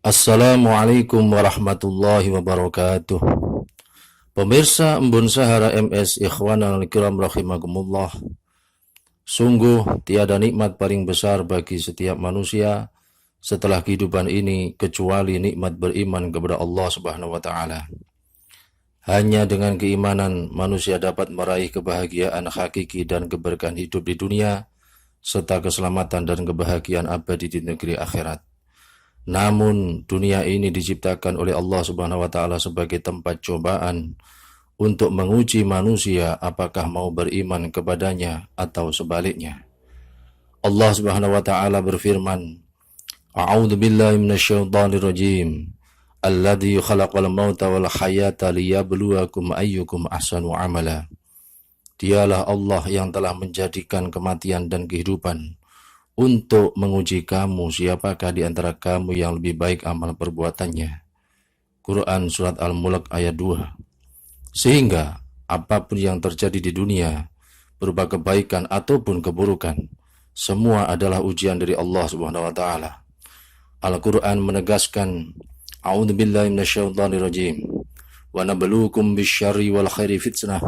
Assalamualaikum warahmatullahi wabarakatuh. Pemirsa Embun Sahara MS Ikhwanal Kiram rahimakumullah. Sungguh tiada nikmat paling besar bagi setiap manusia setelah kehidupan ini kecuali nikmat beriman kepada Allah Subhanahu wa taala. Hanya dengan keimanan manusia dapat meraih kebahagiaan hakiki dan keberkahan hidup di dunia serta keselamatan dan kebahagiaan abadi di negeri akhirat. Namun dunia ini diciptakan oleh Allah Subhanahu wa taala sebagai tempat cobaan untuk menguji manusia apakah mau beriman kepadanya atau sebaliknya. Allah Subhanahu wa taala berfirman, A'udzu billahi minasyaitonir rajim. Alladzi khalaqal mauta wal hayata liyabluwakum ayyukum ahsanu amala. Dialah Allah yang telah menjadikan kematian dan kehidupan untuk menguji kamu siapakah di antara kamu yang lebih baik amal perbuatannya. Quran Surat Al-Mulk ayat 2. Sehingga apapun yang terjadi di dunia, berupa kebaikan ataupun keburukan, semua adalah ujian dari Allah Subhanahu wa taala. Al-Quran menegaskan, A'udzu billahi minasyaitonir rajim. Wa nabluukum bisyarri wal khairi fitnah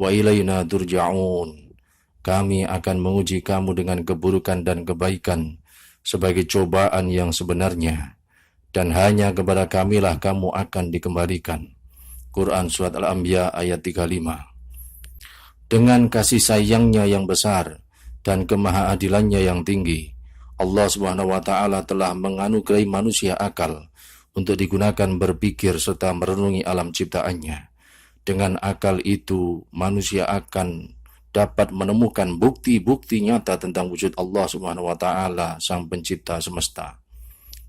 wa ilaina turja'un. Kami akan menguji kamu dengan keburukan dan kebaikan sebagai cobaan yang sebenarnya, dan hanya kepada kamilah kamu akan dikembalikan. Quran Surat Al-Anbiya ayat 35. Dengan kasih sayangnya yang besar dan kemahaadilannya yang tinggi, Allah Subhanahu wa taala telah menganugerahi manusia akal untuk digunakan berpikir serta merenungi alam ciptaannya. Dengan akal itu, manusia akan dapat menemukan bukti-bukti nyata tentang wujud Allah Subhanahu wa taala, Sang Pencipta semesta.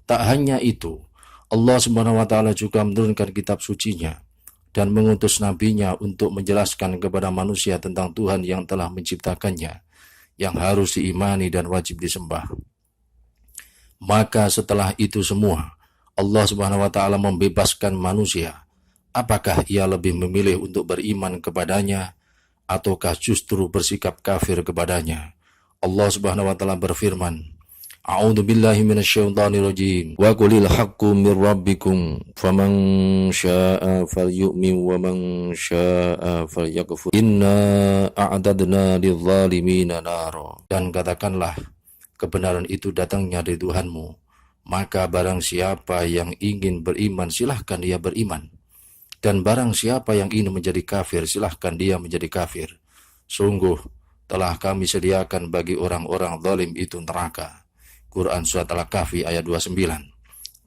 Tak hanya itu, Allah Subhanahu wa taala juga menurunkan kitab sucinya dan mengutus nabinya untuk menjelaskan kepada manusia tentang Tuhan yang telah menciptakannya, yang harus diimani dan wajib disembah. Maka setelah itu semua, Allah Subhanahu wa taala membebaskan manusia. Apakah ia lebih memilih untuk beriman kepadanya ataukah justru bersikap kafir kepadanya? Allah Subhanahu wa taala berfirman, A'udzu billahi minasyaitonir rajim. Wa qulil haqqu mir rabbikum faman syaa'a falyu'min wa man syaa'a falyakfur. Inna a'tadna lidzalimina nara. Dan katakanlah, kebenaran itu datangnya dari Tuhanmu. Maka barang siapa yang ingin beriman, silahkan dia beriman. Dan barang siapa yang ingin menjadi kafir, silahkan dia menjadi kafir. Sungguh telah kami sediakan bagi orang-orang zalim itu neraka. Quran Surat Al-Kahfi ayat 29.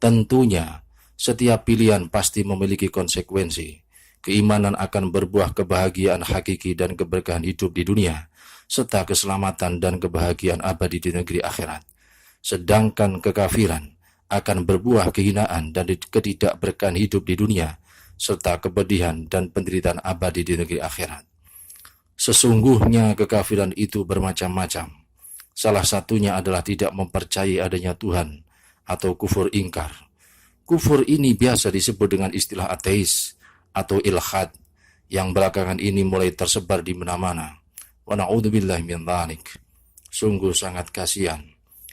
Tentunya setiap pilihan pasti memiliki konsekuensi. Keimanan akan berbuah kebahagiaan hakiki dan keberkahan hidup di dunia, serta keselamatan dan kebahagiaan abadi di negeri akhirat. Sedangkan kekafiran akan berbuah kehinaan dan ketidakberkahan hidup di dunia, serta kepedihan dan penderitaan abadi di negeri akhirat. Sesungguhnya kekafiran itu bermacam-macam. Salah satunya adalah tidak mempercayai adanya Tuhan atau kufur ingkar. Kufur ini biasa disebut dengan istilah ateis atau ilhad, yang belakangan ini mulai tersebar di mana-mana. Wa na'udzubillahi min dzalik. Sungguh sangat kasihan.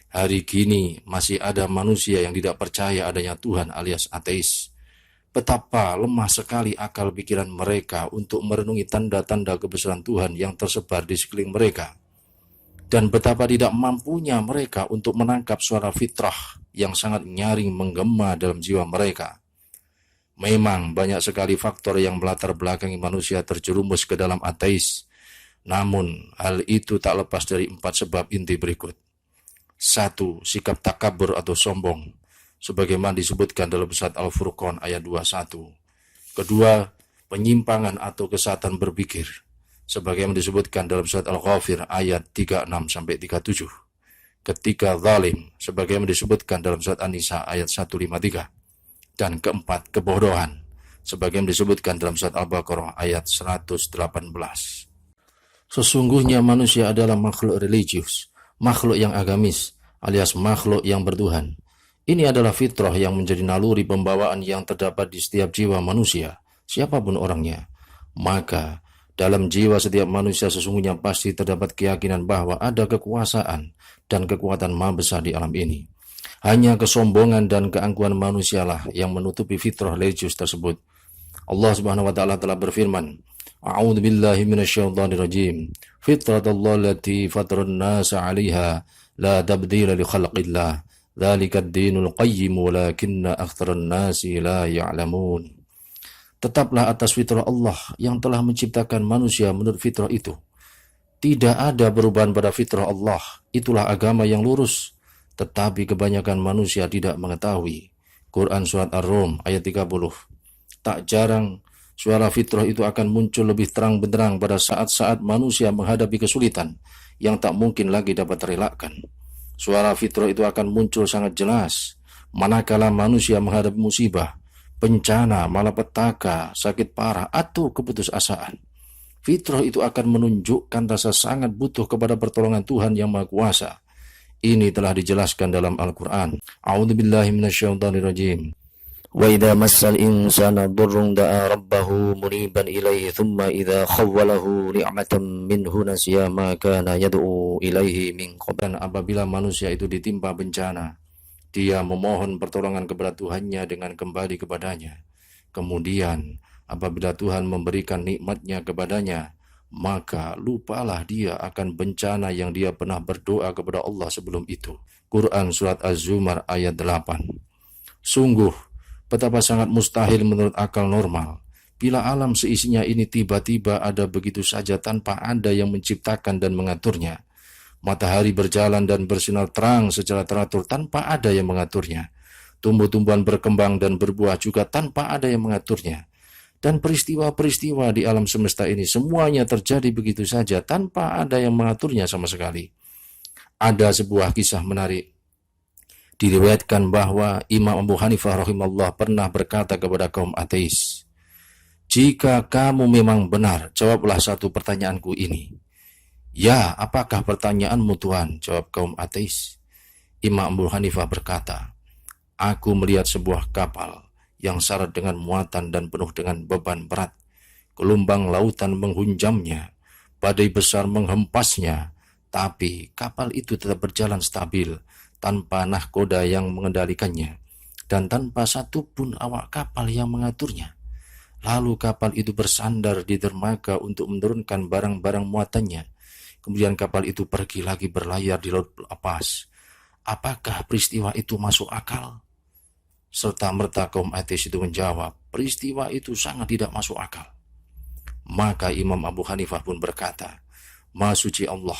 Hari kini masih ada manusia yang tidak percaya adanya Tuhan alias ateis. Betapa lemah sekali akal pikiran mereka untuk merenungi tanda-tanda kebesaran Tuhan yang tersebar di sekeliling mereka. Dan betapa tidak mampunya mereka untuk menangkap suara fitrah yang sangat nyaring menggema dalam jiwa mereka. Memang banyak sekali faktor yang melatar belakangi manusia terjerumus ke dalam ateis. Namun hal itu tak lepas dari 4 sebab inti berikut. 1. Sikap takabur atau sombong, sebagaimana disebutkan dalam surat Al-Furqan ayat 21. Kedua, penyimpangan atau kesesatan berpikir, sebagaimana disebutkan dalam surat Al-Ghafir ayat 36-37. Ketiga, zalim, sebagaimana disebutkan dalam surat An-Nisa ayat 153. Dan keempat, kebodohan, sebagaimana disebutkan dalam surat Al-Baqarah ayat 118. Sesungguhnya manusia adalah makhluk religius, makhluk yang agamis, alias makhluk yang bertuhan. Ini adalah fitrah yang menjadi naluri pembawaan yang terdapat di setiap jiwa manusia, siapapun orangnya. Maka, dalam jiwa setiap manusia sesungguhnya pasti terdapat keyakinan bahwa ada kekuasaan dan kekuatan Maha Besar di alam ini. Hanya kesombongan dan keangkuhan manusialah yang menutupi fitrah religius tersebut. Allah Subhanahu wa taala telah berfirman, A'udzu billahi minasyaitonir rajim. Fitratallahi allati fataran nasa 'alaiha la tabdila li khalqillah. Dzalikad dinul qayyim walakinna aktsaran nasi la ya'lamun. Tetaplah atas fitrah Allah yang telah menciptakan manusia menurut fitrah itu. Tidak ada perubahan pada fitrah Allah. Itulah agama yang lurus. Tetapi kebanyakan manusia tidak mengetahui. Quran Surat Ar-Rum ayat 30. Tak jarang suara fitrah itu akan muncul lebih terang benderang pada saat-saat manusia menghadapi kesulitan yang tak mungkin lagi dapat terelakkan. Suara fitrah itu akan muncul sangat jelas manakala manusia menghadapi musibah, bencana, malapetaka, sakit parah, atau keputusasaan. Fitrah itu akan menunjukkan rasa sangat butuh kepada pertolongan Tuhan yang Maha Kuasa. Ini telah dijelaskan dalam Al-Quran. A'udzubillahi minasyaitonirrajim. Wa idza massal insana dhurrun da'a rabbahu muniban ilaihi thumma idza khawwalahu ni'matan minhu nasiya ma kana yad'u ilaihi min qabl. Apabila manusia itu ditimpa bencana, dia memohon pertolongan kepada Tuhannya dengan kembali kepadanya. Kemudian apabila Tuhan memberikan nikmatnya kepadanya, maka lupalah dia akan bencana yang dia pernah berdoa kepada Allah sebelum itu. Quran Surat Az-Zumar ayat 8. Sungguh, betapa sangat mustahil menurut akal normal bila alam seisinya ini tiba-tiba ada begitu saja tanpa ada yang menciptakan dan mengaturnya. Matahari berjalan dan bersinar terang secara teratur tanpa ada yang mengaturnya. Tumbuh-tumbuhan berkembang dan berbuah juga tanpa ada yang mengaturnya. Dan peristiwa-peristiwa di alam semesta ini semuanya terjadi begitu saja tanpa ada yang mengaturnya sama sekali. Ada sebuah kisah menarik. Diriwayatkan bahwa Imam Abu Hanifah rahimahullah pernah berkata kepada kaum ateis, "Jika kamu memang benar, jawablah satu pertanyaanku ini." "Ya, apakah pertanyaanmu Tuhan?" jawab kaum ateis. Imam Abu Hanifah berkata, "Aku melihat sebuah kapal yang syarat dengan muatan dan penuh dengan beban berat. Gelombang lautan menghunjamnya, badai besar menghempasnya, tapi kapal itu tetap berjalan stabil tanpa nahkoda yang mengendalikannya dan tanpa satupun awak kapal yang mengaturnya. Lalu kapal itu bersandar di dermaga untuk menurunkan barang-barang muatannya. Kemudian kapal itu pergi lagi berlayar di laut lepas. Apakah peristiwa itu masuk akal?" Serta-merta kaum ateis itu menjawab, peristiwa itu sangat tidak masuk akal. Maka Imam Abu Hanifah pun berkata, "Maha suci Allah,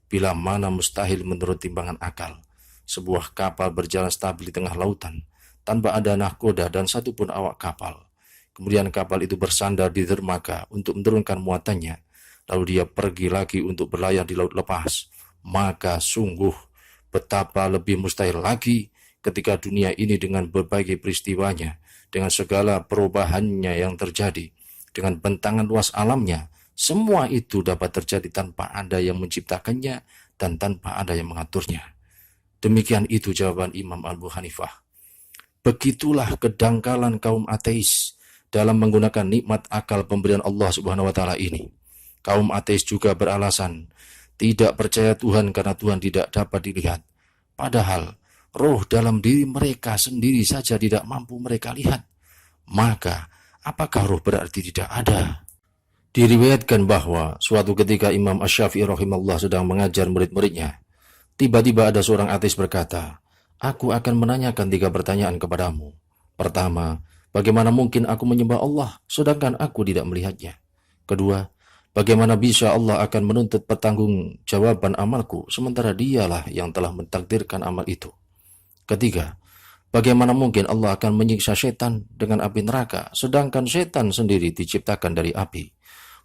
bila mana mustahil menurut timbangan akal. Sebuah kapal berjalan stabil di tengah lautan, tanpa ada nahkoda dan satupun awak kapal. Kemudian kapal itu bersandar di dermaga untuk menurunkan muatannya, lalu dia pergi lagi untuk berlayar di laut lepas. Maka sungguh betapa lebih mustahil lagi ketika dunia ini dengan berbagai peristiwanya, dengan segala perubahannya yang terjadi, dengan bentangan luas alamnya, semua itu dapat terjadi tanpa ada yang menciptakannya dan tanpa ada yang mengaturnya." Demikian itu jawaban Imam Abu Hanifah. Begitulah kedangkalan kaum ateis dalam menggunakan nikmat akal pemberian Allah Subhanahu wa taala ini. Kaum ateis juga beralasan tidak percaya Tuhan karena Tuhan tidak dapat dilihat. Padahal roh dalam diri mereka sendiri saja tidak mampu mereka lihat. Maka, apakah roh berarti tidak ada? Diriwayatkan bahwa suatu ketika Imam Asy-Syafi'i rahimahullah sedang mengajar murid-muridnya. Tiba-tiba ada seorang ateis berkata, "Aku akan menanyakan 3 pertanyaan kepadamu. Pertama, bagaimana mungkin aku menyembah Allah sedangkan aku tidak melihatnya? Kedua, bagaimana bisa Allah akan menuntut pertanggungjawaban amalku sementara dialah yang telah mentakdirkan amal itu? Ketiga, bagaimana mungkin Allah akan menyiksa setan dengan api neraka, sedangkan setan sendiri diciptakan dari api?"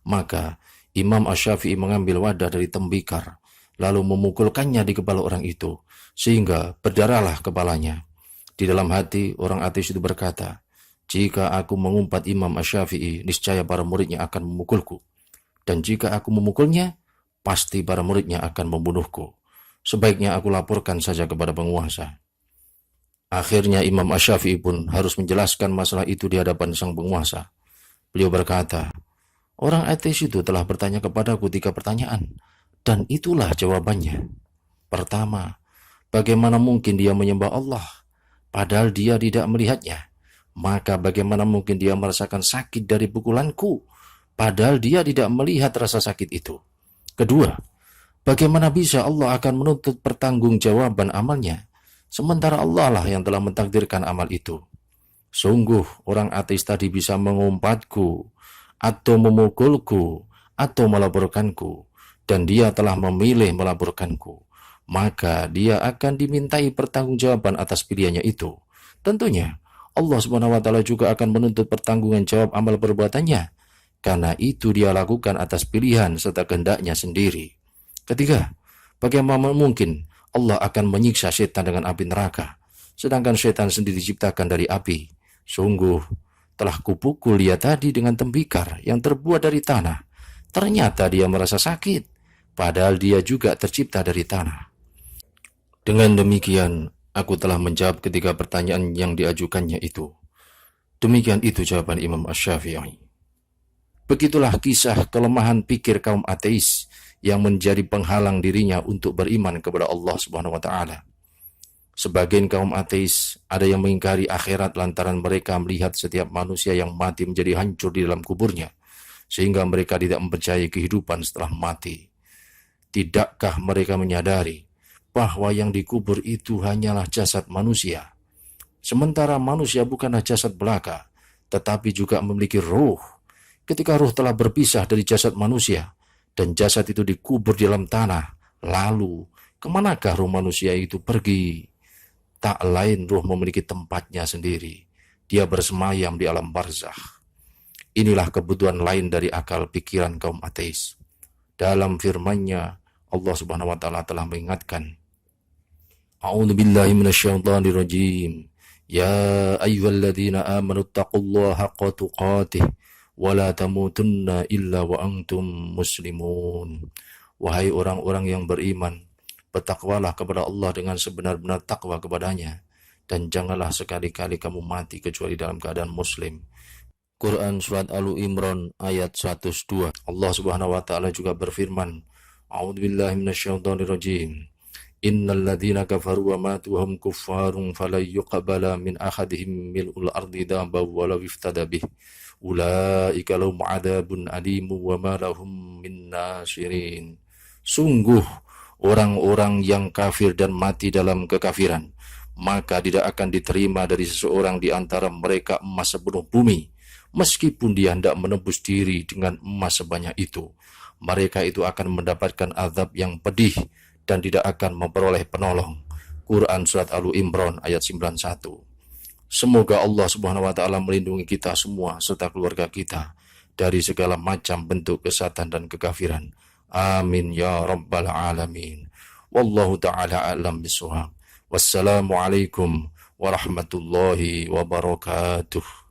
Maka Imam Asy-Syafi'i mengambil wadah dari tembikar, lalu memukulkannya di kepala orang itu, sehingga berdarahlah kepalanya. Di dalam hati, orang ateis itu berkata, "Jika aku mengumpat Imam Asy-Syafi'i, niscaya para muridnya akan memukulku. Dan jika aku memukulnya, pasti para muridnya akan membunuhku. Sebaiknya aku laporkan saja kepada penguasa." Akhirnya Imam Asy-Syafi'i pun harus menjelaskan masalah itu di hadapan sang penguasa. Beliau berkata, "Orang ateis itu telah bertanya kepadaku 3 pertanyaan, dan itulah jawabannya. Pertama, Bagaimana mungkin dia menyembah Allah padahal dia tidak melihatnya? Maka bagaimana mungkin dia merasakan sakit dari pukulanku padahal dia tidak melihat rasa sakit itu? Kedua, bagaimana bisa Allah akan menuntut pertanggungjawaban amalnya sementara Allah lah yang telah mentakdirkan amal itu? Sungguh orang ateis tadi bisa mengumpatku atau memukulku atau melaporkanku, dan dia telah memilih melaporkanku, maka dia akan dimintai pertanggungjawaban atas pilihannya itu. Tentunya Allah Subhanahu wa taala juga akan menuntut pertanggungan jawab amal perbuatannya, karena itu dia lakukan atas pilihan serta kehendaknya sendiri. Ketiga, bagaimana mungkin Allah akan menyiksa setan dengan api neraka, sedangkan setan sendiri diciptakan dari api? Sungguh telah kupukul dia tadi dengan tembikar yang terbuat dari tanah. Ternyata dia merasa sakit, padahal dia juga tercipta dari tanah. Dengan demikian, aku telah menjawab ketiga pertanyaan yang diajukannya itu. Demikian itu jawaban Imam Asy-Syafi'i. Begitulah kisah kelemahan pikir kaum ateis yang menjadi penghalang dirinya untuk beriman kepada Allah Subhanahu wa taala. Sebagian kaum ateis ada yang mengingkari akhirat lantaran mereka melihat setiap manusia yang mati menjadi hancur di dalam kuburnya, sehingga mereka tidak mempercayai kehidupan setelah mati. Tidakkah mereka menyadari bahwa yang dikubur itu hanyalah jasad manusia, sementara manusia bukanlah jasad belaka, tetapi juga memiliki ruh. Ketika ruh telah berpisah dari jasad manusia dan jasad itu dikubur di dalam tanah, lalu kemanakah ruh manusia itu pergi? Tak lain ruh memiliki tempatnya sendiri. Dia bersemayam di alam barzakh. Inilah kebutuhan lain dari akal pikiran kaum ateis. Dalam firman-Nya, Allah Subhanahu wa taala telah mengingatkan, A'udzu billahi minasyaitonir rajim. Ya ayyuhalladzina amanu taqullaha haqqa tuqatih wa la tamutunna illa wa antum muslimun. Wahai orang-orang yang beriman, bertakwalah kepada Allah dengan sebenar-benar takwa kepadanya, dan janganlah sekali-kali kamu mati kecuali dalam keadaan muslim. Quran Surat Al-Imran ayat 102. Allah Subhanahu wa taala juga berfirman, A'udzubillahi minasyaitonirrajim. Innal ladzina kafaru wa matu wa hum kuffarun falan yuqbala min ahadihim mil'ul ardi dhahaban walau iftada bih. Ulaika lahum 'adzabun alim wa ma lahum min nasirin. Sungguh orang-orang yang kafir dan mati dalam kekafiran, maka tidak akan diterima dari seseorang di antara mereka emas sepenuh bumi, meskipun dia hendak menebus diri dengan emas sebanyak itu. Mereka itu akan mendapatkan azab yang pedih dan tidak akan memperoleh penolong. Quran Surat Al-Imran ayat 91. Semoga Allah Subhanahu wa taala melindungi kita semua serta keluarga kita dari segala macam bentuk kesesatan dan kekafiran. Amin ya rabbal alamin. Wallahu ta'ala a'lam bishawab. Wassalamualaikum warahmatullahi wabarakatuh.